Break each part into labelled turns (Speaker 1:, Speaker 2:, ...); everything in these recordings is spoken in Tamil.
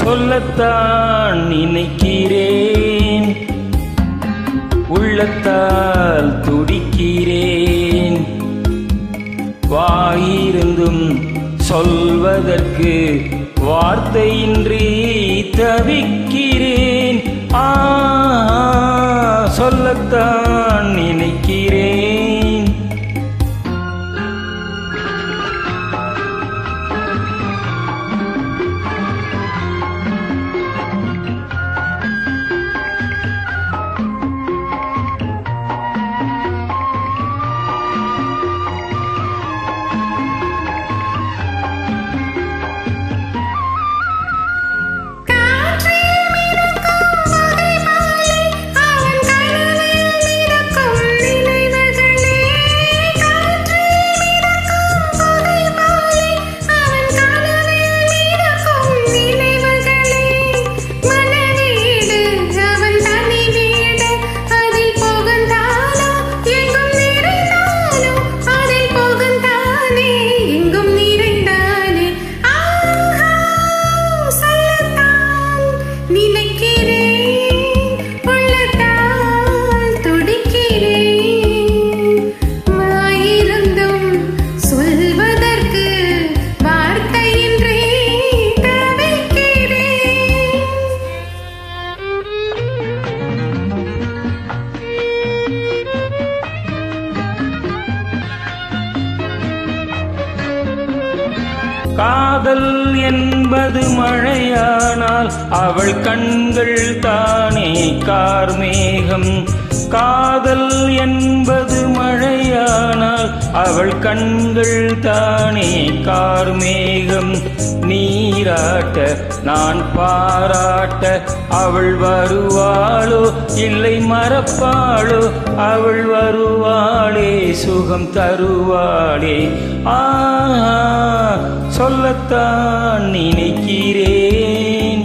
Speaker 1: சொல்லத்தான் நினைக்கிறேன், உள்ளத்தால் துடிக்கிறேன். வாயிருந்தும் சொல்வதற்கு வார்த்தையின்றி தவிக்கிறேன். சொல்லத்தான் நினைக்கிறேன். காதல் என்பது மழையானால் அவள் கண்கள் தானே கார்மேகம். காதல் என்பது மழையானால் அவள் கண்கள் தானே கார்மேகம். நீராட்ட நான் பாராட்ட அவள் வருவாளோ இல்லை மறப்பாளோ? அவள் வருவாளே சுகம் தருவாளே. சொல்லத்தான் நினைக்கிறேன்.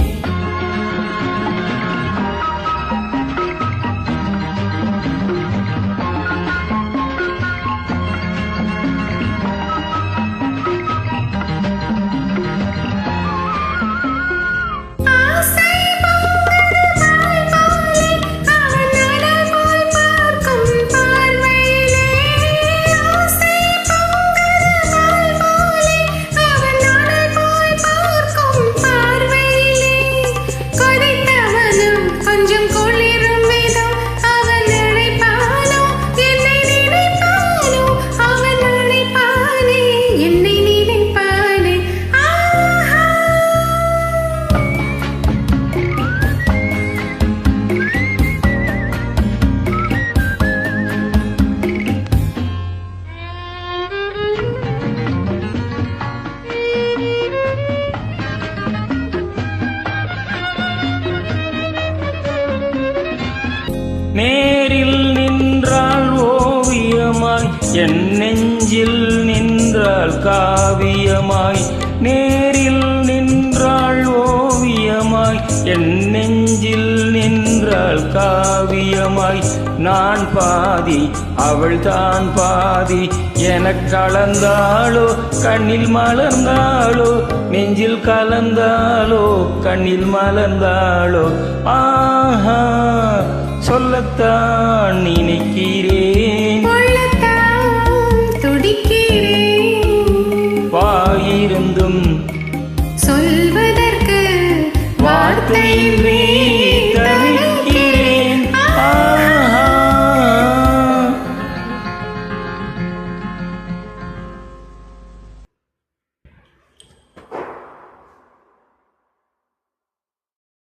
Speaker 1: நேரில் நின்றாள் ஓவியமாய், என் நெஞ்சில் நின்றாள் காவியமாய். நேரில் நின்றாள் ஓவியமாய், என் நெஞ்சில் நின்றாள் காவியமாய். நான் பாதி அவள் தான் பாதி எனக் கலந்தாளோ, கண்ணில் மலர்ந்தாளோ, நெஞ்சில் கலந்தாளோ, கண்ணில் மலர்ந்தாளோ. சொல்லத்தான் நினைக்கிறேன்.